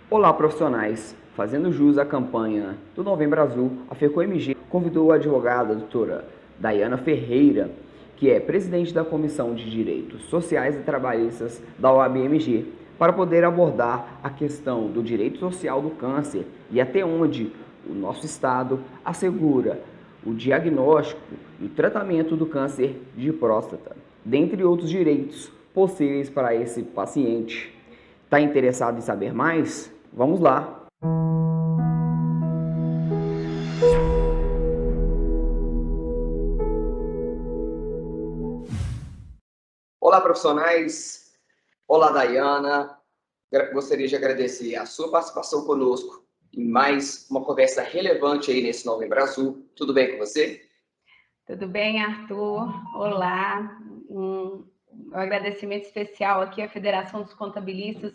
Olá, profissionais! Fazendo jus à campanha do Novembro Azul, a FECOMG convidou a advogada doutora Daiana Ferreira, que é presidente da Comissão de Direitos Sociais e Trabalhistas da OAB-MG, para poder abordar a questão do direito social do câncer e até onde o nosso Estado assegura o diagnóstico e o tratamento do câncer de próstata, dentre outros direitos possíveis para esse paciente. Está interessado em saber mais? Vamos lá! Olá, profissionais! Olá, Daiana! Gostaria de agradecer a sua participação conosco em mais uma conversa relevante aí nesse Novembro Azul. Tudo bem com você? Tudo bem, Arthur? Olá. Um agradecimento especial aqui à Federação dos Contabilistas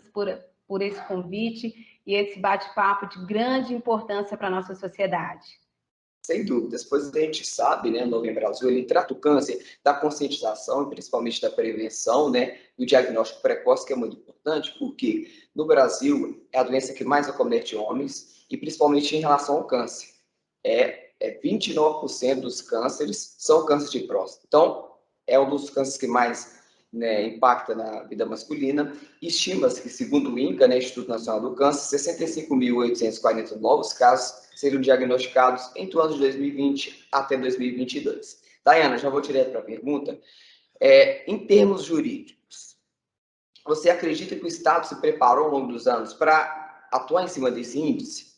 por esse convite e esse bate-papo de grande importância para a nossa sociedade. Sem dúvidas, pois a gente sabe, né, o Novembro Azul, ele trata o câncer da conscientização e principalmente da prevenção, né, e o diagnóstico precoce, que é muito importante, porque no Brasil é a doença que mais acomete homens, e principalmente em relação ao câncer. 29% dos cânceres são câncer de próstata. Então, é um dos cânceres que mais, né, impacta na vida masculina. Estima-se que, segundo o INCA, né, Instituto Nacional do Câncer, 65.840 novos casos seriam diagnosticados entre o ano de 2020 até 2022. Daiana, já vou direto para a pergunta. Em termos jurídicos, você acredita que o Estado se preparou ao longo dos anos para atuar em cima desse índice?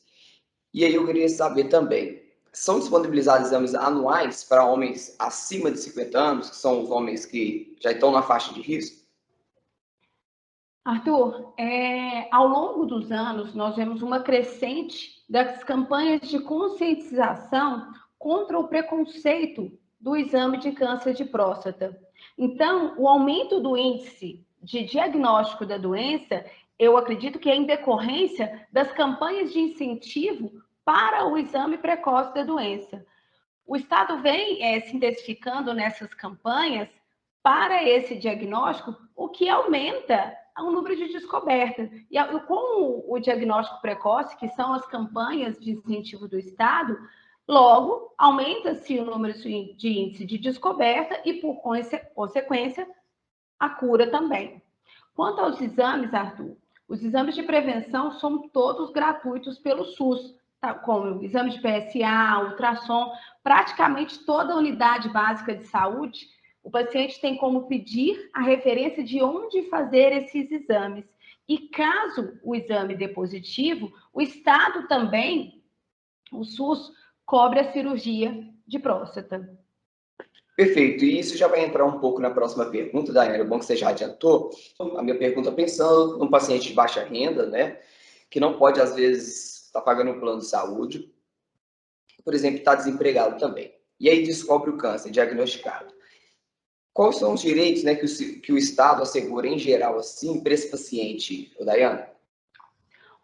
E aí eu queria saber também, são disponibilizados exames anuais para homens acima de 50 anos, que são os homens que já estão na faixa de risco? Arthur, ao longo dos anos, nós vemos uma crescente das campanhas de conscientização contra o preconceito do exame de câncer de próstata. Então, o aumento do índice de diagnóstico da doença, eu acredito que é em decorrência das campanhas de incentivo para o exame precoce da doença. O Estado vem se intensificando nessas campanhas para esse diagnóstico, o que aumenta o número de descobertas. E com o diagnóstico precoce, que são as campanhas de incentivo do Estado, logo aumenta-se o número de índice de descoberta e, por consequência, a cura também. Quanto aos exames, Arthur, os exames de prevenção são todos gratuitos pelo SUS, tá? Como o exame de PSA, ultrassom, praticamente toda unidade básica de saúde, o paciente tem como pedir a referência de onde fazer esses exames. E caso o exame dê positivo, o Estado também, o SUS, cobre a cirurgia de próstata. Perfeito, e isso já vai entrar um pouco na próxima pergunta, Daiane, é bom que você já adiantou. A minha pergunta pensando num paciente de baixa renda, né, que não pode, às vezes, estar pagando um plano de saúde, por exemplo, está desempregado também, e aí descobre o câncer, diagnosticado. Quais são os direitos, né, que o Estado assegura em geral, assim, para esse paciente, Daiane?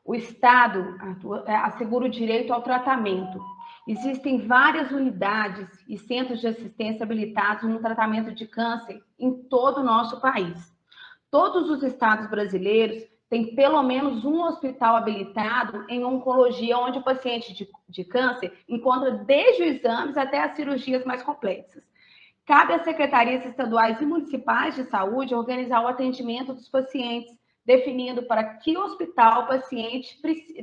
O Estado, Arthur, assegura o direito ao tratamento. Existem várias unidades e centros de assistência habilitados no tratamento de câncer em todo o nosso país. Todos os estados brasileiros têm pelo menos um hospital habilitado em oncologia, onde o paciente de câncer encontra desde os exames até as cirurgias mais complexas. Cabe às secretarias estaduais e municipais de saúde organizar o atendimento dos pacientes, definindo para que hospital o paciente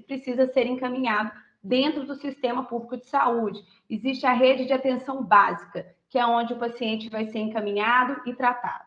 precisa ser encaminhado dentro do sistema público de saúde. Existe a rede de atenção básica, que é onde o paciente vai ser encaminhado e tratado.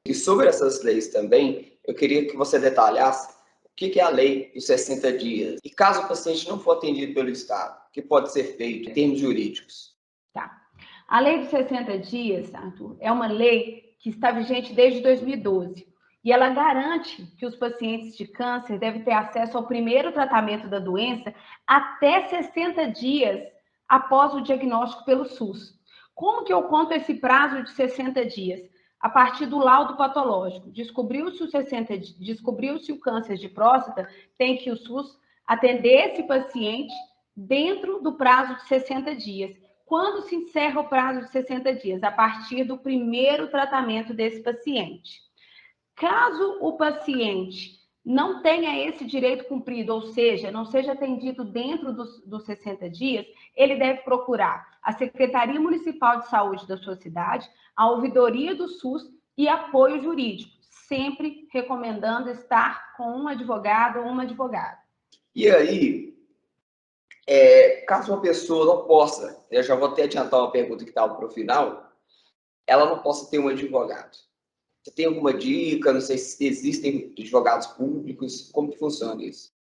E sobre essas leis também, eu queria que você detalhasse o que é a lei dos 60 dias. E caso o paciente não for atendido pelo Estado, o que pode ser feito em termos jurídicos? Tá. A lei dos 60 dias, Arthur, é uma lei que está vigente desde 2012 e ela garante que os pacientes de câncer devem ter acesso ao primeiro tratamento da doença até 60 dias após o diagnóstico pelo SUS. Como que eu conto esse prazo de 60 dias? A partir do laudo patológico. Descobriu-se o câncer de próstata, tem que o SUS atender esse paciente dentro do prazo de 60 dias. Quando se encerra o prazo de 60 dias? A partir do primeiro tratamento desse paciente. Caso o paciente não tenha esse direito cumprido, ou seja, não seja atendido dentro dos 60 dias, ele deve procurar a Secretaria Municipal de Saúde da sua cidade, a ouvidoria do SUS e apoio jurídico, sempre recomendando estar com um advogado ou uma advogada. E aí, caso uma pessoa não possa, eu já vou até adiantar uma pergunta que estava para o final, ela não possa ter um advogado. Você tem alguma dica? Não sei se existem advogados públicos, como que funciona isso?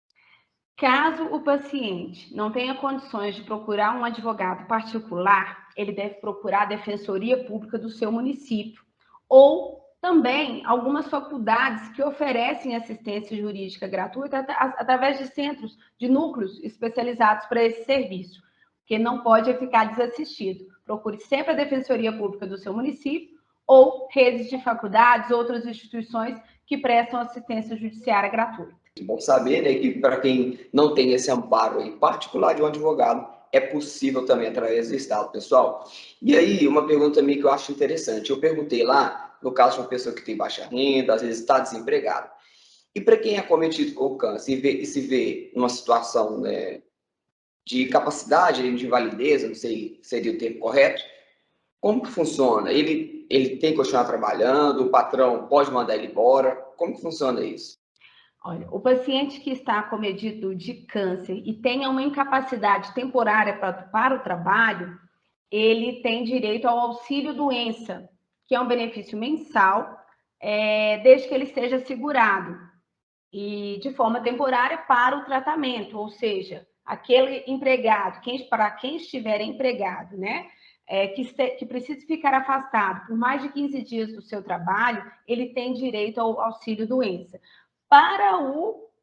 Caso o paciente não tenha condições de procurar um advogado particular, ele deve procurar a Defensoria Pública do seu município ou também algumas faculdades que oferecem assistência jurídica gratuita através de centros, de núcleos especializados para esse serviço, que não pode ficar desassistido. Procure sempre a Defensoria Pública do seu município ou redes de faculdades, outras instituições que prestam assistência judiciária gratuita. Bom saber, né, que para quem não tem esse amparo em particular de um advogado, é possível também através do Estado, pessoal. E aí, uma pergunta também que eu acho interessante. Eu perguntei lá, no caso de uma pessoa que tem baixa renda, às vezes está desempregado. E para quem é cometido com câncer e se vê numa situação, né, de capacidade, de invalidez, não sei se seria o termo correto, como que funciona? Ele tem que continuar trabalhando, o patrão pode mandar ele embora? Como que funciona isso? Olha, o paciente que está acometido de câncer e tenha uma incapacidade temporária para o trabalho, ele tem direito ao auxílio-doença, que é um benefício mensal, desde que ele esteja segurado e de forma temporária para o tratamento, ou seja, aquele empregado, para quem estiver empregado, né, que precisa ficar afastado por mais de 15 dias do seu trabalho, ele tem direito ao auxílio-doença. Para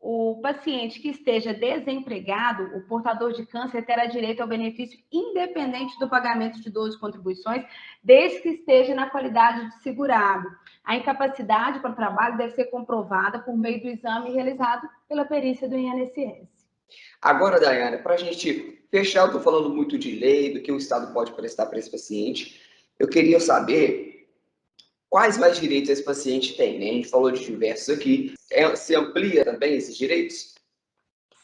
o paciente que esteja desempregado, o portador de câncer terá direito ao benefício independente do pagamento de 12 contribuições, desde que esteja na qualidade de segurado. A incapacidade para o trabalho deve ser comprovada por meio do exame realizado pela perícia do INSS. Agora, Daiane, para a gente fechar, eu estou falando muito de lei, do que o Estado pode prestar para esse paciente. Eu queria saber quais mais direitos esse paciente tem, né? A gente falou de diversos aqui. Se amplia também esses direitos?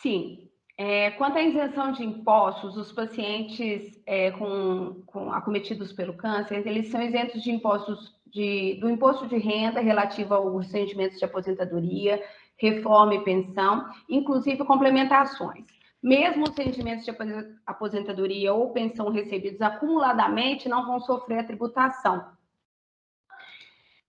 Sim. Quanto à isenção de impostos, os pacientes acometidos pelo câncer, eles são isentos de impostos do imposto de renda relativo aos rendimentos de aposentadoria, reforma e pensão, inclusive complementações. Mesmo os rendimentos de aposentadoria ou pensão recebidos acumuladamente não vão sofrer a tributação.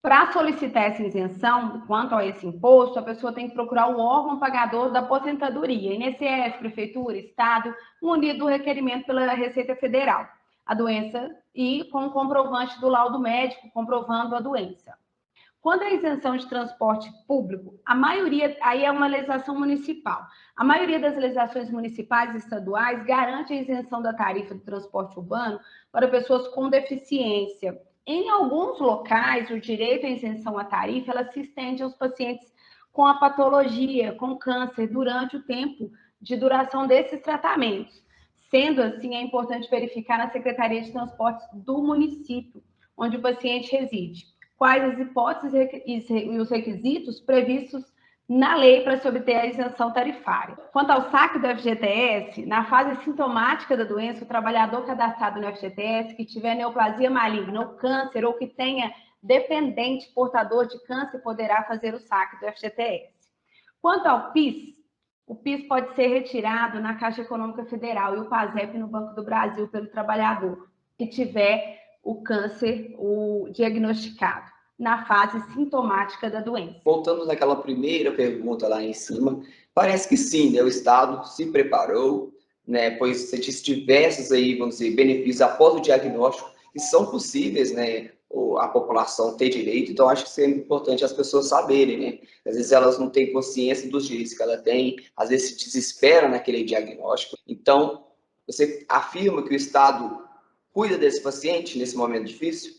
Para solicitar essa isenção, quanto a esse imposto, a pessoa tem que procurar o órgão pagador da aposentadoria, INSS, Prefeitura, Estado, munido do requerimento pela Receita Federal, a doença e com o comprovante do laudo médico comprovando a doença. Quando a isenção de transporte público, a maioria, aí é uma legislação municipal. A maioria das legislações municipais e estaduais garante a isenção da tarifa do transporte urbano para pessoas com deficiência. Em alguns locais, o direito à isenção à tarifa, ela se estende aos pacientes com a patologia, com câncer, durante o tempo de duração desses tratamentos. Sendo assim, é importante verificar na Secretaria de Transportes do município, onde o paciente reside, quais as hipóteses e os requisitos previstos na lei para se obter a isenção tarifária. Quanto ao saque do FGTS, na fase sintomática da doença, o trabalhador cadastrado no FGTS que tiver neoplasia maligna ou câncer ou que tenha dependente portador de câncer poderá fazer o saque do FGTS. Quanto ao PIS, o PIS pode ser retirado na Caixa Econômica Federal e o PASEP no Banco do Brasil pelo trabalhador que tiver o câncer diagnosticado na fase sintomática da doença. Voltando naquela primeira pergunta lá em cima, parece que sim, né? O Estado se preparou, né? Pois você disse diversos aí, vamos dizer, benefícios após o diagnóstico que são possíveis, né? A população ter direito. Então, acho que é importante as pessoas saberem, né? Às vezes elas não têm consciência dos direitos que ela tem, às vezes se desesperam naquele diagnóstico. Então, você afirma que o Estado cuida desse paciente nesse momento difícil?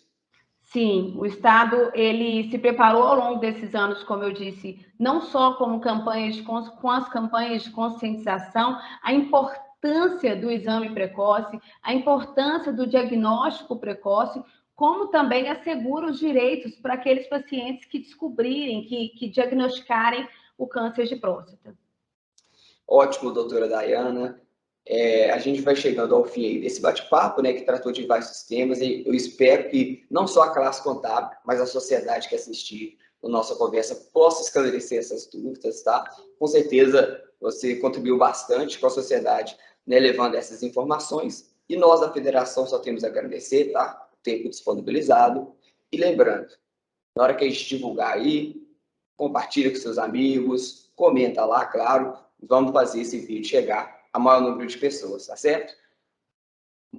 Sim, o Estado ele se preparou ao longo desses anos, como eu disse, não só como com as campanhas de conscientização, a importância do exame precoce, a importância do diagnóstico precoce, como também assegura os direitos para aqueles pacientes que descobrirem, que diagnosticarem o câncer de próstata. Ótimo, doutora Dayana. A gente vai chegando ao fim aí desse bate-papo, né, que tratou de vários temas, e eu espero que não só a classe contábil, mas a sociedade que assistir a nossa conversa possa esclarecer essas dúvidas, tá? Com certeza você contribuiu bastante com a sociedade, né, levando essas informações, e nós da federação só temos a agradecer, tá? O tempo disponibilizado. E lembrando, na hora que a gente divulgar aí, compartilha com seus amigos, comenta lá, claro, vamos fazer esse vídeo chegar a maior número de pessoas, tá certo?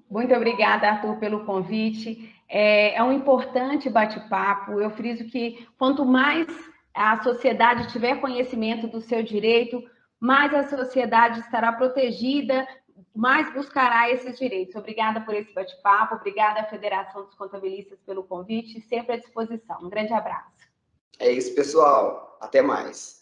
Muito obrigada, Arthur, pelo convite. É um importante bate-papo. Eu friso que quanto mais a sociedade tiver conhecimento do seu direito, mais a sociedade estará protegida, mais buscará esses direitos. Obrigada por esse bate-papo, obrigada à Federação dos Contabilistas pelo convite, sempre à disposição. Um grande abraço. É isso, pessoal. Até mais.